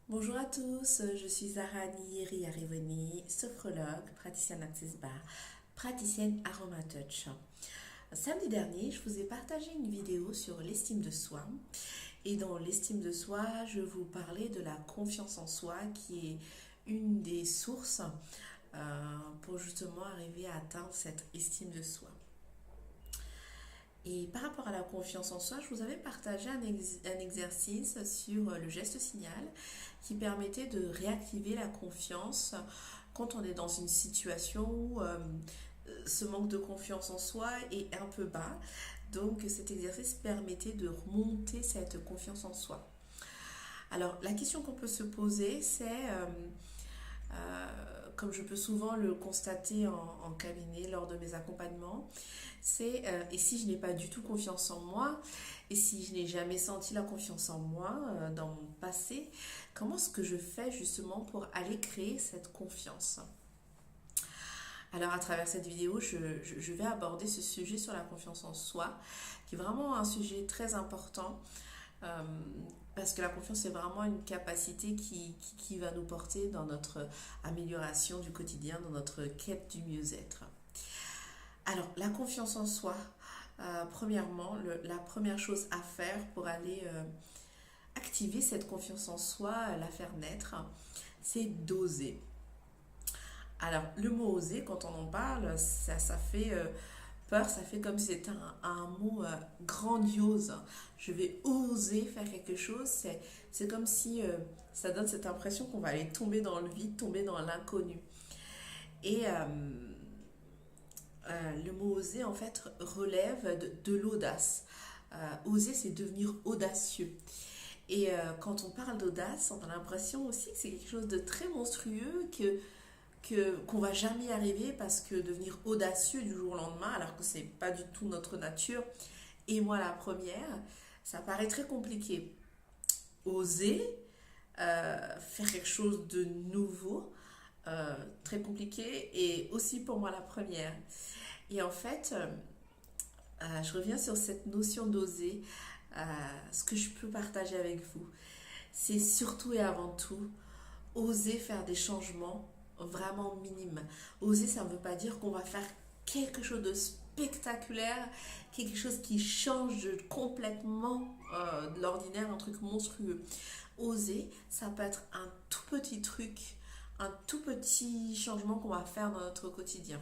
Bonjour à tous, je suis Zarani Riarivoni, sophrologue, praticienne Access Bar, praticienne Aromatouch. Samedi dernier, je vous ai partagé une vidéo sur l'estime de soi. Et dans l'estime de soi, je vous parlais de la confiance en soi qui est une des sources pour justement arriver à atteindre cette estime de soi. Et par rapport à la confiance en soi, je vous avais partagé un exercice sur le geste signal qui permettait de réactiver la confiance quand on est dans une situation où ce manque de confiance en soi est un peu bas. Donc cet exercice permettait de remonter cette confiance en soi. Alors la question qu'on peut se poser, c'est comme je peux souvent le constater en cabinet lors de mes accompagnements, c'est et si je n'ai pas du tout confiance en moi, et si je n'ai jamais senti la confiance en moi dans mon passé, comment est-ce que je fais justement pour aller créer cette confiance? Alors à travers cette vidéo, je vais aborder ce sujet sur la confiance en soi, qui est vraiment un sujet très important euh, parce que la confiance est vraiment une capacité qui va nous porter dans notre amélioration du quotidien, dans notre quête du mieux-être. Alors, la confiance en soi, premièrement, la première chose à faire pour aller activer cette confiance en soi, la faire naître, c'est d'oser. Alors, le mot oser, quand on en parle, ça fait peur, ça fait comme si c'était un mot grandiose. Je vais oser faire quelque chose, c'est comme si ça donne cette impression qu'on va aller tomber dans le vide, tomber dans l'inconnu. Et le mot oser, en fait, relève de l'audace. Oser, c'est devenir audacieux. Et quand on parle d'audace, on a l'impression aussi que c'est quelque chose de très monstrueux, qu'on va jamais y arriver parce que devenir audacieux du jour au lendemain, alors que c'est pas du tout notre nature, et moi la première, ça paraît très compliqué. Oser faire quelque chose de nouveau, très compliqué, et aussi pour moi la première. Et en fait, je reviens sur cette notion d'oser. Ce que je peux partager avec vous, c'est surtout et avant tout oser faire des changements vraiment minimes. Oser, ça ne veut pas dire qu'on va faire quelque chose de spectaculaire, quelque chose qui change complètement de l'ordinaire, un truc monstrueux. Oser, ça peut être un tout petit truc, un tout petit changement qu'on va faire dans notre quotidien.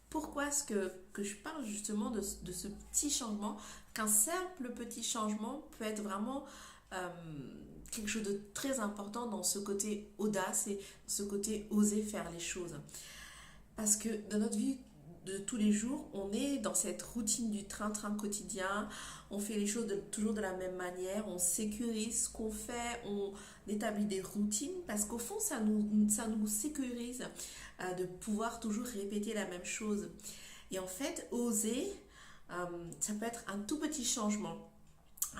Pourquoi est-ce que je parle justement de ce petit changement, qu'un simple petit changement peut être vraiment euh, quelque chose de très important dans ce côté audace et ce côté oser faire les choses. Parce que dans notre vie de tous les jours, on est dans cette routine du train-train quotidien, on fait les choses toujours de la même manière, on sécurise ce qu'on fait, on établit des routines parce qu'au fond, ça nous sécurise de pouvoir toujours répéter la même chose. Et en fait, oser, ça peut être un tout petit changement.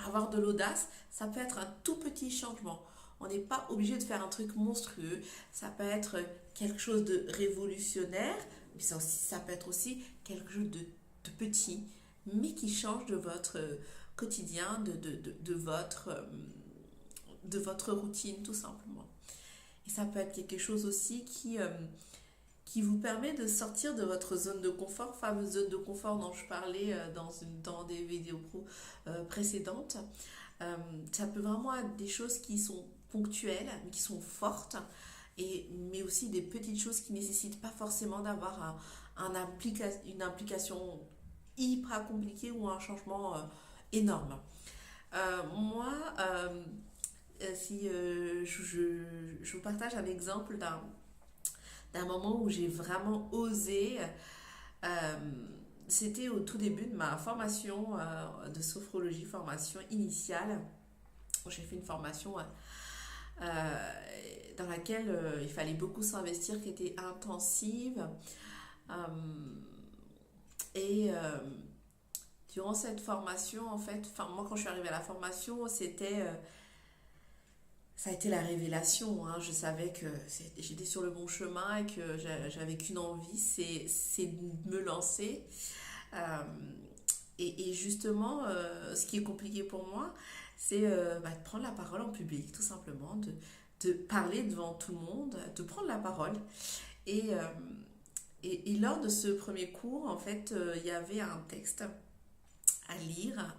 Avoir de l'audace, ça peut être un tout petit changement. On n'est pas obligé de faire un truc monstrueux. Ça peut être quelque chose de révolutionnaire, mais ça peut être aussi quelque chose de petit, mais qui change de votre quotidien, de votre routine, tout simplement. Et ça peut être quelque chose aussi qui vous permet de sortir de votre zone de confort, fameuse zone de confort dont je parlais dans des vidéos précédentes. Ça peut vraiment être des choses qui sont ponctuelles, mais qui sont fortes, mais aussi des petites choses qui ne nécessitent pas forcément d'avoir une implication hyper compliquée ou un changement énorme. Moi, si je vous partage un exemple d'un moment où j'ai vraiment osé. Euh, C'était au tout début de ma formation de sophrologie, formation initiale. J'ai fait une formation dans laquelle il fallait beaucoup s'investir, qui était intensive. Euh, et durant cette formation, en fait, moi quand je suis arrivée à la formation, ça a été la révélation, hein. Je savais que j'étais sur le bon chemin et que j'avais qu'une envie, c'est de me lancer. Euh, et justement, ce qui est compliqué pour moi, c'est de prendre la parole en public, tout simplement, de parler devant tout le monde, de prendre la parole. Et, euh, et lors de ce premier cours, en fait, il y avait un texte à lire.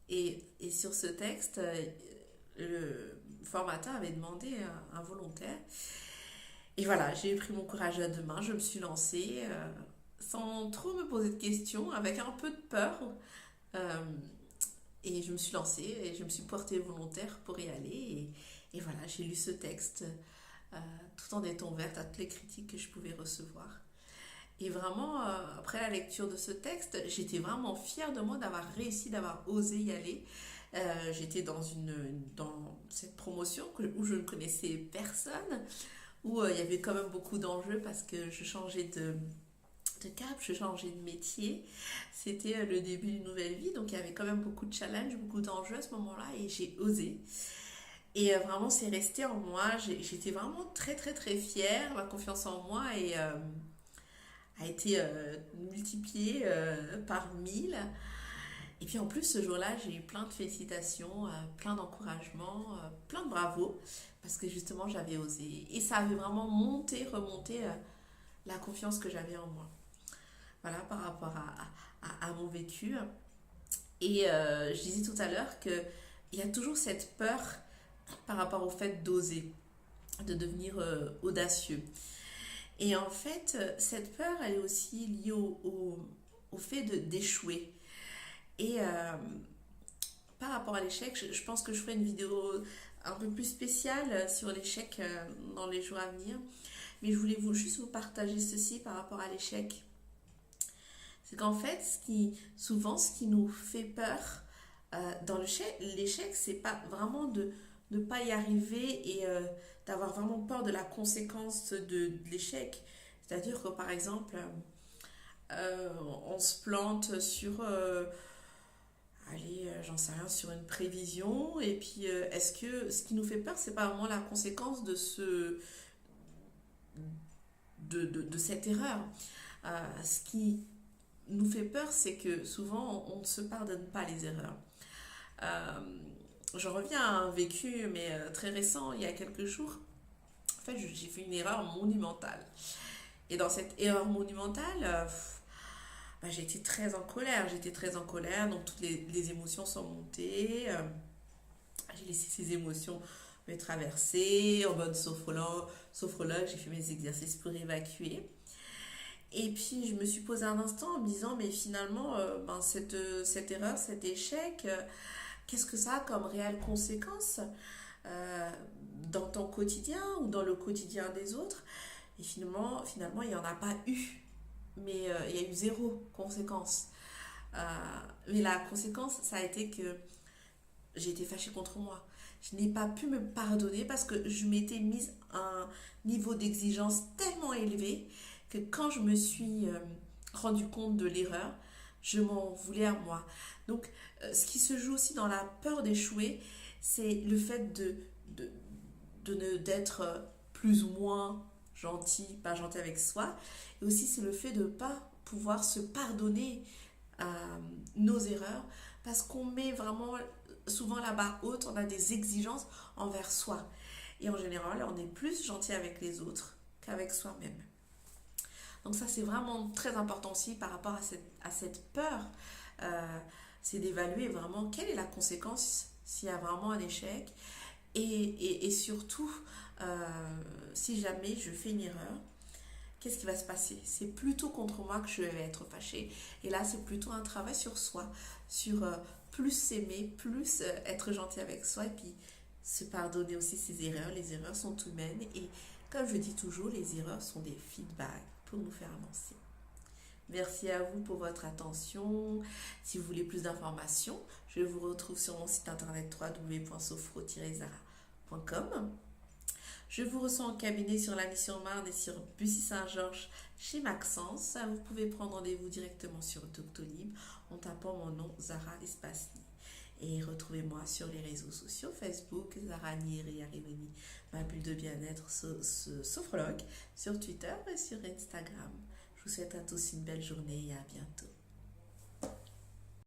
Et sur ce texte, le formateur avait demandé un volontaire. Et voilà, j'ai pris mon courage à deux mains, je me suis lancée sans trop me poser de questions, avec un peu de peur. Euh, et je me suis lancée et je me suis portée volontaire pour y aller. Et voilà, j'ai lu ce texte euh, tout en étant ouverte à toutes les critiques que je pouvais recevoir. Et vraiment, après la lecture de ce texte, j'étais vraiment fière de moi d'avoir réussi, d'avoir osé y aller. J'étais dans cette promotion où je ne connaissais personne, où il y avait quand même beaucoup d'enjeux parce que je changeais de cap, je changeais de métier. C'était le début d'une nouvelle vie, donc il y avait quand même beaucoup de challenges, beaucoup d'enjeux à ce moment-là, et j'ai osé. Et vraiment, c'est resté en moi. J'étais vraiment très, très, très fière. Ma confiance en moi a été multipliée par 1000. Et puis en plus, ce jour-là, j'ai eu plein de félicitations, plein d'encouragements, plein de bravos, parce que justement, j'avais osé. Et ça avait vraiment remonté la confiance que j'avais en moi. Voilà, par rapport à mon vécu. Et je disais tout à l'heure qu'il y a toujours cette peur par rapport au fait d'oser, de devenir audacieux. Et en fait, cette peur, elle est aussi liée au fait d'échouer. Et par rapport à l'échec, je pense que je ferai une vidéo un peu plus spéciale sur l'échec dans les jours à venir. Mais je voulais juste vous partager ceci par rapport à l'échec. C'est qu'en fait, souvent, ce qui nous fait peur dans l'échec, c'est pas vraiment de ne pas y arriver et d'avoir vraiment peur de la conséquence de l'échec. C'est-à-dire que par exemple, on se plante sur, allez, j'en sais rien, sur une prévision, et puis est-ce que ce qui nous fait peur, c'est pas vraiment la conséquence de cette erreur. Ce qui nous fait peur, c'est que souvent on ne se pardonne pas les erreurs. Euh, je reviens à un vécu, mais très récent, il y a quelques jours. En fait, j'ai fait une erreur monumentale. Et dans cette erreur monumentale, j'ai été très en colère. J'étais très en colère, donc toutes les émotions sont montées. J'ai laissé ces émotions me traverser. En mode sophrologue, j'ai fait mes exercices pour évacuer. Et puis je me suis posé un instant en me disant, mais finalement, cette erreur, cet échec, qu'est-ce que ça a comme réelle conséquence euh, dans ton quotidien ou dans le quotidien des autres? Et finalement il n'y en a pas eu, mais il y a eu zéro conséquence. Euh, mais la conséquence, ça a été que j'ai été fâchée contre moi. Je n'ai pas pu me pardonner parce que je m'étais mise à un niveau d'exigence tellement élevé que quand je me suis rendu compte de l'erreur, je m'en voulais à moi. Donc, ce qui se joue aussi dans la peur d'échouer, c'est le fait de, d'être plus ou moins gentil, pas gentil avec soi. Et aussi, c'est le fait de ne pas pouvoir se pardonner nos erreurs parce qu'on met vraiment souvent la barre haute, on a des exigences envers soi. Et en général, on est plus gentil avec les autres qu'avec soi-même. Donc ça, c'est vraiment très important aussi par rapport à cette peur. Euh, c'est d'évaluer vraiment quelle est la conséquence s'il y a vraiment un échec. Et surtout, si jamais je fais une erreur, qu'est-ce qui va se passer? C'est plutôt contre moi que je vais être fâchée. Et là, c'est plutôt un travail sur soi, sur plus s'aimer, plus être gentil avec soi et puis se pardonner aussi ses erreurs. Les erreurs sont humaines et comme je dis toujours, les erreurs sont des feedbacks pour nous faire avancer. Merci à vous pour votre attention. Si vous voulez plus d'informations, je vous retrouve sur mon site internet www.sophro-zara.com. Je vous reçois en cabinet sur la mission Marne et sur Bussy-Saint-Georges chez Maxence. Vous pouvez prendre rendez-vous directement sur Doctolib en tapant mon nom Zara l'espace Ni. Et retrouvez-moi sur les réseaux sociaux Facebook, Zara Niri Ariveni, ma bulle de bien-être sophrologue, sur Twitter et sur Instagram. Je vous souhaite à tous une belle journée et à bientôt.